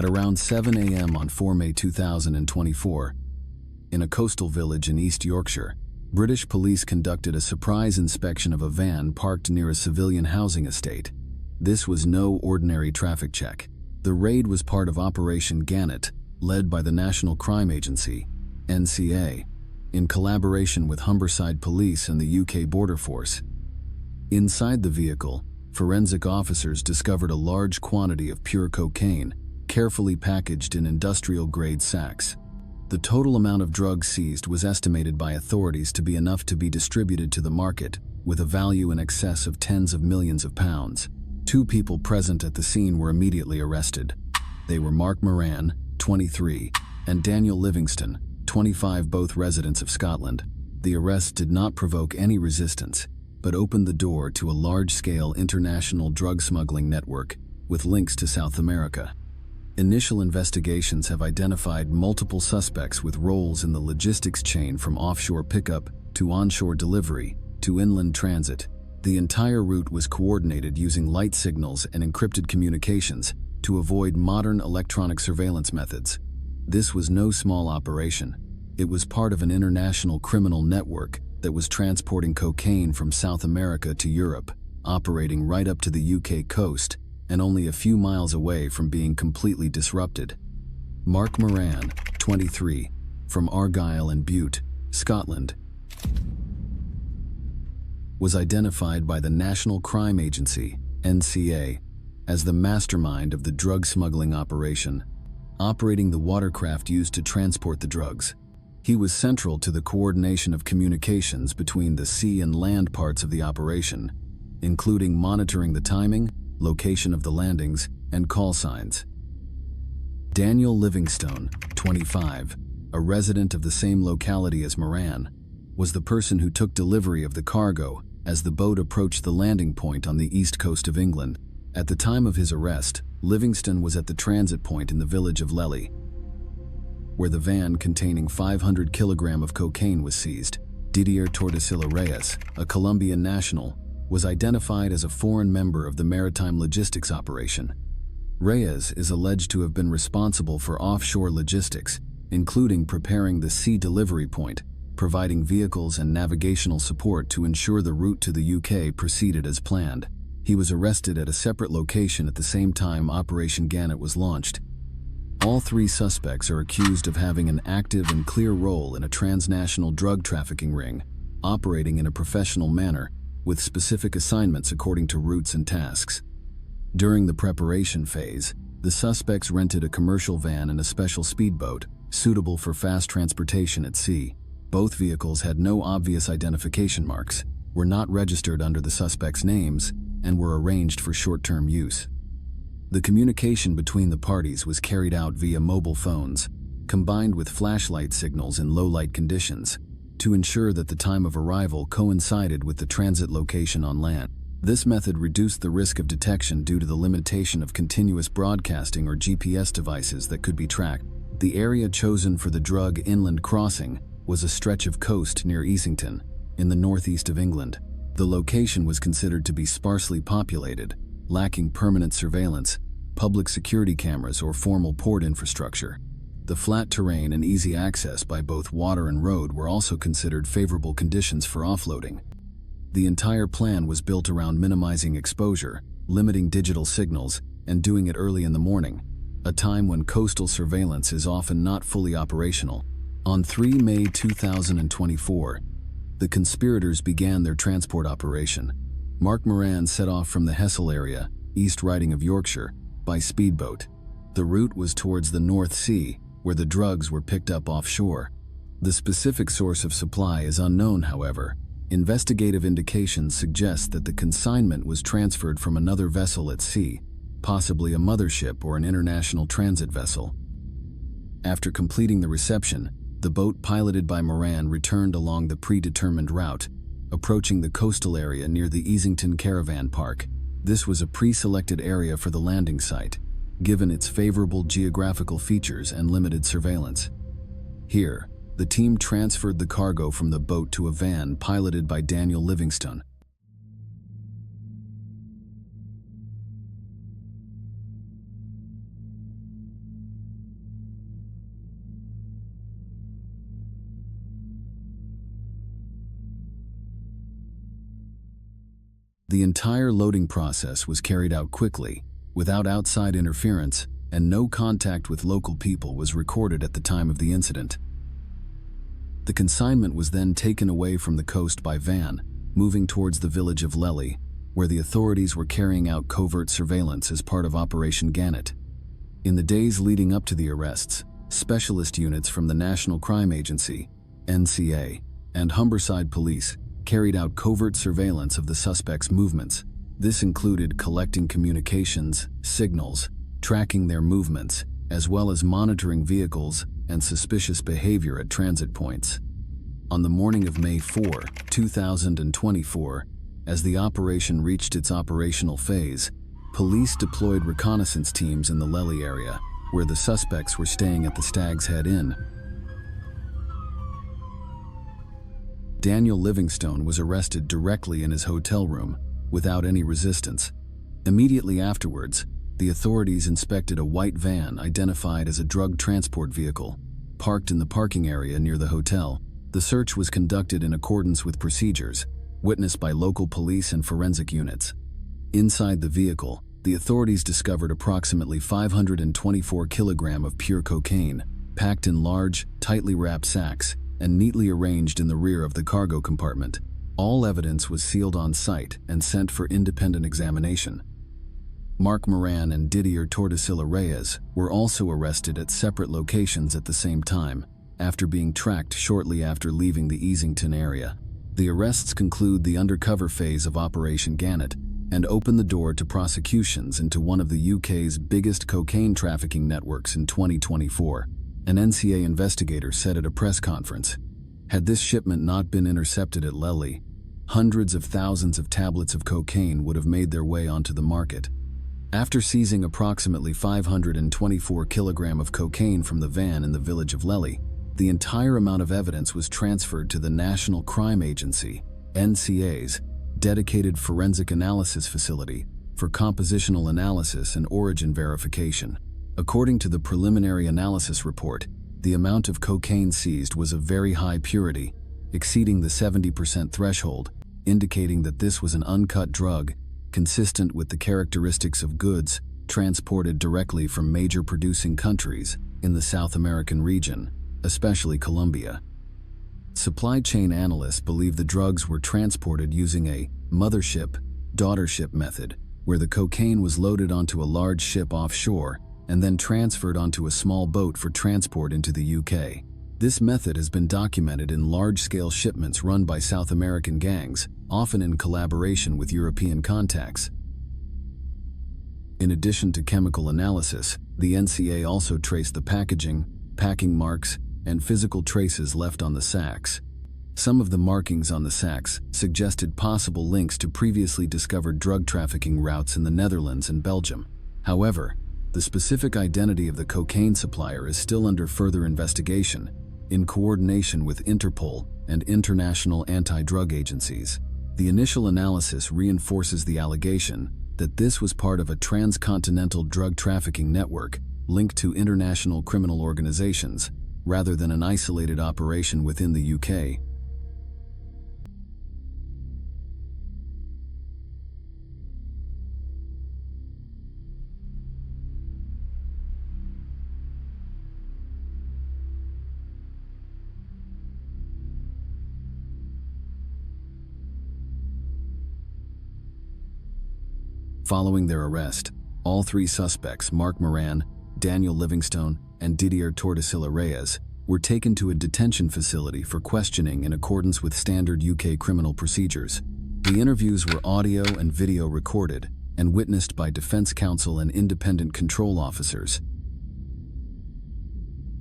At around 7 a.m. on 4 May 2024, in a coastal village in East Yorkshire, British police conducted a surprise inspection of a van parked near a civilian housing estate. This was no ordinary traffic check. The raid was part of Operation Gannet, led by the National Crime Agency, NCA, in collaboration with Humberside Police and the UK Border Force. Inside the vehicle, forensic officers discovered a large quantity of pure cocaine, carefully packaged in industrial-grade sacks. The total amount of drugs seized was estimated by authorities to be enough to be distributed to the market, with a value in excess of tens of millions of pounds. 2 people present at the scene were immediately arrested. They were Mark Moran, 23, and Daniel Livingstone, 25, both residents of Scotland. The arrests did not provoke any resistance, but opened the door to a large-scale international drug smuggling network with links to South America. Initial investigations have identified multiple suspects with roles in the logistics chain, from offshore pickup to onshore delivery to inland transit. The entire route was coordinated using light signals and encrypted communications to avoid modern electronic surveillance methods. This was no small operation. It was part of an international criminal network that was transporting cocaine from South America to Europe, operating right up to the UK coast and only a few miles away from being completely disrupted. Mark Moran, 23, from Argyll and Bute, Scotland, was identified by the National Crime Agency, NCA, as the mastermind of the drug smuggling operation, operating the watercraft used to transport the drugs. He was central to the coordination of communications between the sea and land parts of the operation, including monitoring the timing, location of the landings, and call signs. Daniel Livingstone, 25, a resident of the same locality as Moran, was the person who took delivery of the cargo as the boat approached the landing point on the east coast of England. At the time of his arrest, Livingstone was at the transit point in the village of Lely, where the van containing 500 kilograms of cocaine was seized. Didier Tordesillas Reyes, a Colombian national, was identified as a foreign member of the maritime logistics operation. Reyes is alleged to have been responsible for offshore logistics, including preparing the sea delivery point, providing vehicles and navigational support to ensure the route to the UK proceeded as planned. He was arrested at a separate location at the same time Operation Gannet was launched. All 3 suspects are accused of having an active and clear role in a transnational drug trafficking ring, operating in a professional manner, with specific assignments according to routes and tasks. During the preparation phase, the suspects rented a commercial van and a special speedboat, suitable for fast transportation at sea. Both vehicles had no obvious identification marks, were not registered under the suspects' names, and were arranged for short-term use. The communication between the parties was carried out via mobile phones, combined with flashlight signals in low-light conditions, to ensure that the time of arrival coincided with the transit location on land. This method reduced the risk of detection due to the limitation of continuous broadcasting or GPS devices that could be tracked. The area chosen for the drug inland crossing was a stretch of coast near Easington, in the northeast of England. The location was considered to be sparsely populated, lacking permanent surveillance, public security cameras, or formal port infrastructure. The flat terrain and easy access by both water and road were also considered favorable conditions for offloading. The entire plan was built around minimizing exposure, limiting digital signals, and doing it early in the morning, a time when coastal surveillance is often not fully operational. On 3 May 2024, the conspirators began their transport operation. Mark Moran set off from the Hessel area, East Riding of Yorkshire, by speedboat. The route was towards the North Sea, where the drugs were picked up offshore. The specific source of supply is unknown, however. Investigative indications suggest that the consignment was transferred from another vessel at sea, possibly a mothership or an international transit vessel. After completing the reception, the boat piloted by Moran returned along the predetermined route, approaching the coastal area near the Easington Caravan Park. This was a pre-selected area for the landing site, given its favorable geographical features and limited surveillance. Here, the team transferred the cargo from the boat to a van piloted by Daniel Livingstone. The entire loading process was carried out quickly, without outside interference, and no contact with local people was recorded at the time of the incident. The consignment was then taken away from the coast by van, moving towards the village of Lely, where the authorities were carrying out covert surveillance as part of Operation Gannet. In the days leading up to the arrests, specialist units from the National Crime Agency, NCA, and Humberside Police carried out covert surveillance of the suspects' movements. This included collecting communications, signals, tracking their movements, as well as monitoring vehicles and suspicious behavior at transit points. On the morning of May 4, 2024, as the operation reached its operational phase, police deployed reconnaissance teams in the Lely area, where the suspects were staying at the Stag's Head Inn. Daniel Livingstone was arrested directly in his hotel room, without any resistance. Immediately afterwards, the authorities inspected a white van identified as a drug transport vehicle, parked in the parking area near the hotel. The search was conducted in accordance with procedures, witnessed by local police and forensic units. Inside the vehicle, the authorities discovered approximately 524 kilograms of pure cocaine, packed in large, tightly wrapped sacks, and neatly arranged in the rear of the cargo compartment. All evidence was sealed on site and sent for independent examination. Mark Moran and Didier Tordesillas Reyes were also arrested at separate locations at the same time, after being tracked shortly after leaving the Easington area. The arrests conclude the undercover phase of Operation Gannet and open the door to prosecutions into one of the UK's biggest cocaine trafficking networks in 2024. An NCA investigator said at a press conference, "Had this shipment not been intercepted at Lely, hundreds of thousands of tablets of cocaine would have made their way onto the market." After seizing approximately 524 kilograms of cocaine from the van in the village of Lely, the entire amount of evidence was transferred to the National Crime Agency, NCA's, dedicated forensic analysis facility for compositional analysis and origin verification. According to the preliminary analysis report, the amount of cocaine seized was of very high purity, exceeding the 70% threshold, indicating that this was an uncut drug, consistent with the characteristics of goods transported directly from major producing countries in the South American region, especially Colombia. Supply chain analysts believe the drugs were transported using a mothership-daughtership method, where the cocaine was loaded onto a large ship offshore and then transferred onto a small boat for transport into the UK. This method has been documented in large-scale shipments run by South American gangs, often in collaboration with European contacts. In addition to chemical analysis, the NCA also traced the packaging, packing marks, and physical traces left on the sacks. Some of the markings on the sacks suggested possible links to previously discovered drug trafficking routes in the Netherlands and Belgium. However, the specific identity of the cocaine supplier is still under further investigation, in coordination with Interpol and international anti-drug agencies. The initial analysis reinforces the allegation that this was part of a transcontinental drug trafficking network linked to international criminal organizations, rather than an isolated operation within the UK. Following their arrest, all three suspects, Mark Moran, Daniel Livingstone, and Didier Tordesillas Reyes, were taken to a detention facility for questioning in accordance with standard UK criminal procedures. The interviews were audio and video recorded and witnessed by defense counsel and independent control officers.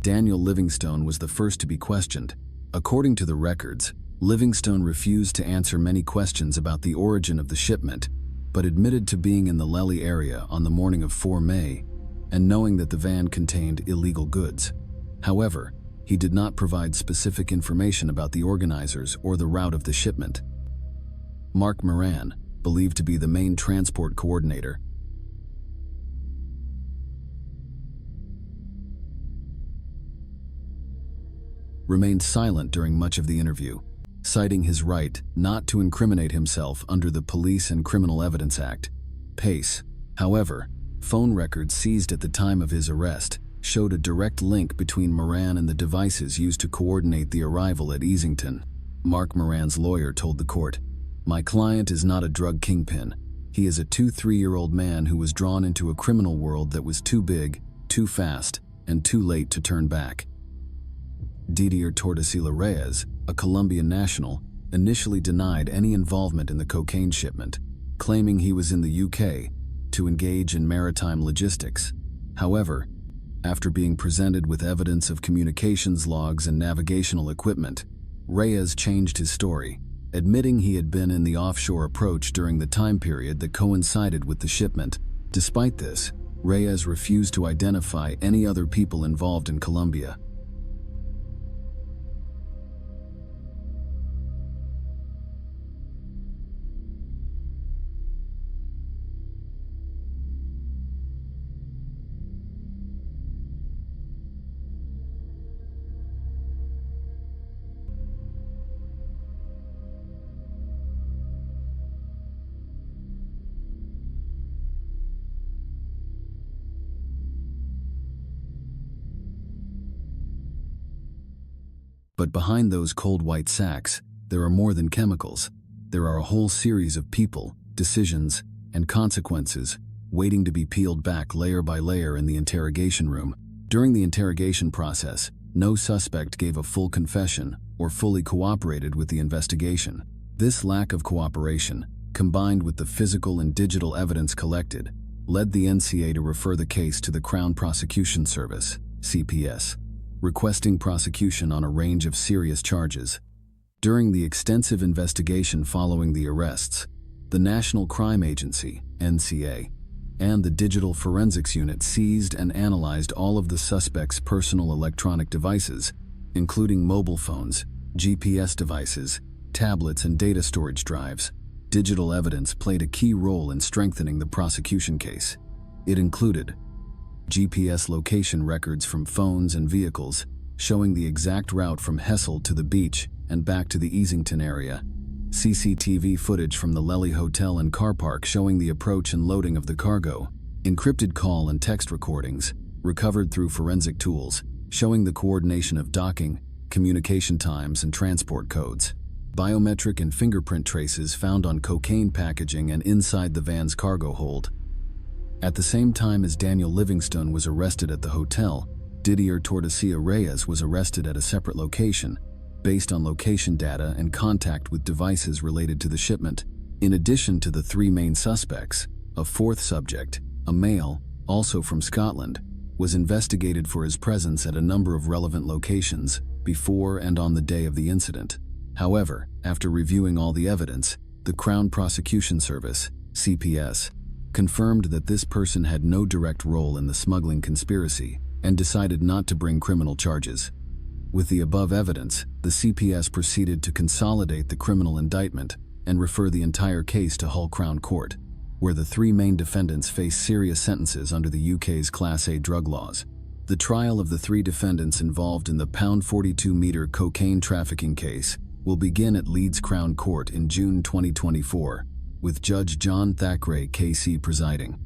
Daniel Livingstone was the first to be questioned. According to the records, Livingstone refused to answer many questions about the origin of the shipment, but admitted to being in the Lely area on the morning of 4 May and knowing that the van contained illegal goods. However, he did not provide specific information about the organizers or the route of the shipment. Mark Moran, believed to be the main transport coordinator, remained silent during much of the interview. citing his right not to incriminate himself under the Police and Criminal Evidence Act, PACE. However, phone records seized at the time of his arrest showed a direct link between Moran and the devices used to coordinate the arrival at Easington. Mark Moran's lawyer told the court, "My client is not a drug kingpin. He is a 2-3-year-old man who was drawn into a criminal world that was too big, too fast, and too late to turn back." Didier Tordesillas Reyes, a Colombian national, initially denied any involvement in the cocaine shipment, claiming he was in the UK to engage in maritime logistics. However, after being presented with evidence of communications logs and navigational equipment, Reyes changed his story, admitting he had been in the offshore approach during the time period that coincided with the shipment. Despite this, Reyes refused to identify any other people involved in Colombia. But behind those cold white sacks, there are more than chemicals. There are a whole series of people, decisions, and consequences waiting to be peeled back layer by layer in the interrogation room. During the interrogation process, no suspect gave a full confession or fully cooperated with the investigation. This lack of cooperation, combined with the physical and digital evidence collected, led the NCA to refer the case to the Crown Prosecution Service, CPS, requesting prosecution on a range of serious charges. During the extensive investigation following the arrests, the National Crime Agency, NCA, and the Digital Forensics Unit seized and analyzed all of the suspects' personal electronic devices, including mobile phones, GPS devices, tablets, and data storage drives. Digital evidence played a key role in strengthening the prosecution case. It included GPS location records from phones and vehicles, showing the exact route from Hessel to the beach and back to the Easington area. CCTV footage from the Lely Hotel and car park showing the approach and loading of the cargo. Encrypted call and text recordings, recovered through forensic tools, showing the coordination of docking, communication times, and transport codes. Biometric and fingerprint traces found on cocaine packaging and inside the van's cargo hold. At the same time as Daniel Livingstone was arrested at the hotel, Didier Tordesillas Reyes was arrested at a separate location, based on location data and contact with devices related to the shipment. In addition to the three main suspects, a fourth subject, a male, also from Scotland, was investigated for his presence at a number of relevant locations before and on the day of the incident. However, after reviewing all the evidence, the Crown Prosecution Service, CPS, confirmed that this person had no direct role in the smuggling conspiracy and decided not to bring criminal charges. With the above evidence, the CPS proceeded to consolidate the criminal indictment and refer the entire case to Hull Crown Court, where the three main defendants face serious sentences under the UK's Class A drug laws. The trial of the three defendants involved in the £42 cocaine trafficking case will begin at Leeds Crown Court in June 2024, with Judge John Thackeray KC presiding.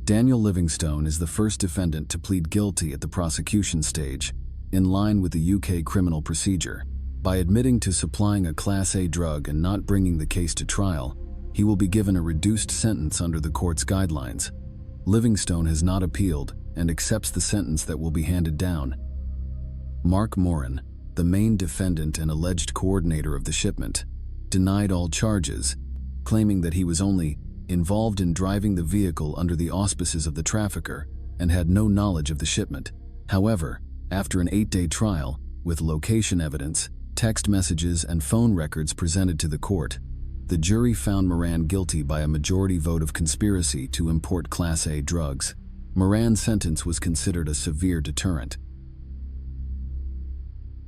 Daniel Livingstone is the first defendant to plead guilty at the prosecution stage, in line with the UK criminal procedure. By admitting to supplying a Class A drug and not bringing the case to trial, he will be given a reduced sentence under the court's guidelines. Livingstone has not appealed and accepts the sentence that will be handed down. Mark Moran, the main defendant and alleged coordinator of the shipment, denied all charges, claiming that he was only involved in driving the vehicle under the auspices of the trafficker and had no knowledge of the shipment. However, after an 8-day trial, with location evidence, text messages, and phone records presented to the court, the jury found Moran guilty by a majority vote of conspiracy to import Class A drugs. Moran's sentence was considered a severe deterrent.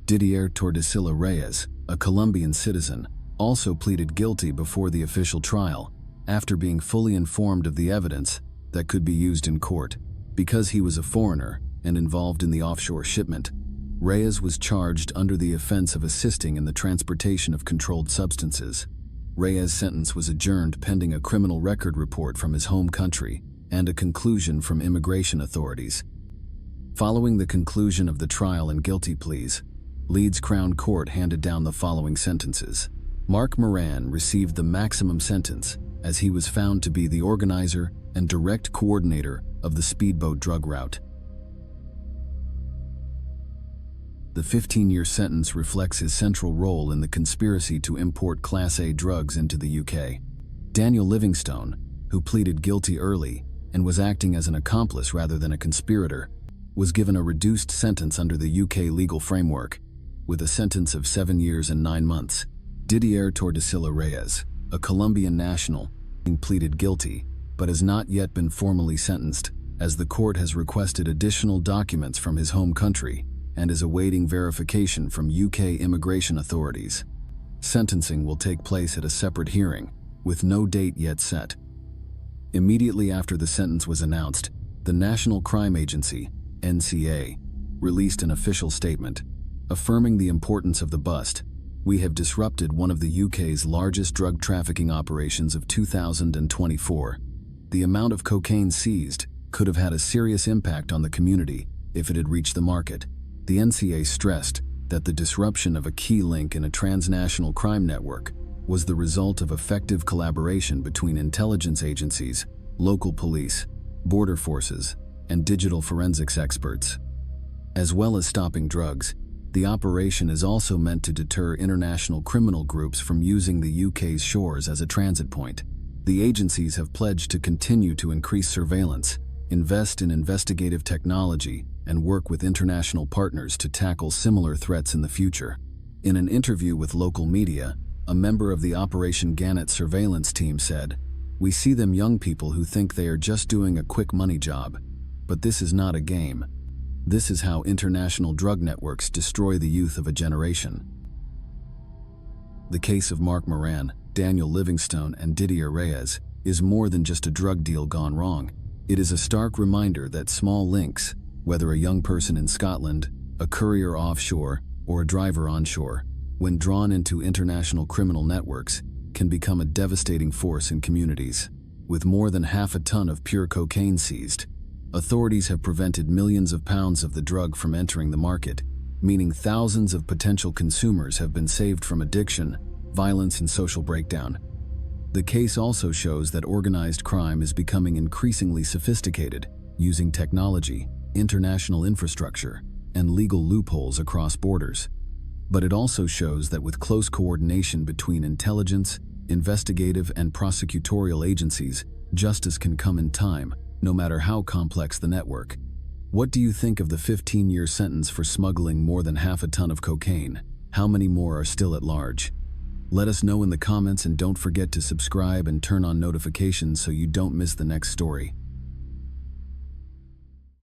Didier Tordesillas Reyes, a Colombian citizen, also pleaded guilty before the official trial, after being fully informed of the evidence that could be used in court. Because he was a foreigner and involved in the offshore shipment, Reyes was charged under the offense of assisting in the transportation of controlled substances. Reyes' sentence was adjourned pending a criminal record report from his home country and a conclusion from immigration authorities. Following the conclusion of the trial and guilty pleas, Leeds Crown Court handed down the following sentences. Mark Moran received the maximum sentence, as he was found to be the organizer and direct coordinator of the speedboat drug route. The 15-year sentence reflects his central role in the conspiracy to import Class A drugs into the UK. Daniel Livingstone, who pleaded guilty early and was acting as an accomplice rather than a conspirator, was given a reduced sentence under the UK legal framework, with a sentence of 7 years and 9 months. Didier Tordesillas Reyes, a Colombian national, pleaded guilty, but has not yet been formally sentenced, as the court has requested additional documents from his home country and is awaiting verification from UK immigration authorities. Sentencing will take place at a separate hearing, with no date yet set. Immediately after the sentence was announced, the National Crime Agency, NCA, released an official statement, affirming the importance of the bust. We have disrupted one of the UK's largest drug trafficking operations of 2024. The amount of cocaine seized could have had a serious impact on the community if it had reached the market. The NCA stressed that the disruption of a key link in a transnational crime network was the result of effective collaboration between intelligence agencies, local police, border forces, and digital forensics experts. As well as stopping drugs, the operation is also meant to deter international criminal groups from using the UK's shores as a transit point. The agencies have pledged to continue to increase surveillance, invest in investigative technology, and work with international partners to tackle similar threats in the future. In an interview with local media, a member of the Operation Gannet surveillance team said, "We see them young people who think they are just doing a quick money job. But this is not a game. This is how international drug networks destroy the youth of a generation." The case of Mark Moran, Daniel Livingstone, and Didier Reyes is more than just a drug deal gone wrong. It is a stark reminder that small links, whether a young person in Scotland, a courier offshore, or a driver onshore, when drawn into international criminal networks, can become a devastating force in communities. With more than half a ton of pure cocaine seized, authorities have prevented millions of pounds of the drug from entering the market, meaning thousands of potential consumers have been saved from addiction, violence, and social breakdown. The case also shows that organized crime is becoming increasingly sophisticated, using technology, international infrastructure, and legal loopholes across borders. But it also shows that with close coordination between intelligence, investigative, and prosecutorial agencies, justice can come in time, no matter how complex the network. What do you think of the 15-year sentence for smuggling more than half a ton of cocaine? How many more are still at large? Let us know in the comments, and don't forget to subscribe and turn on notifications so you don't miss the next story.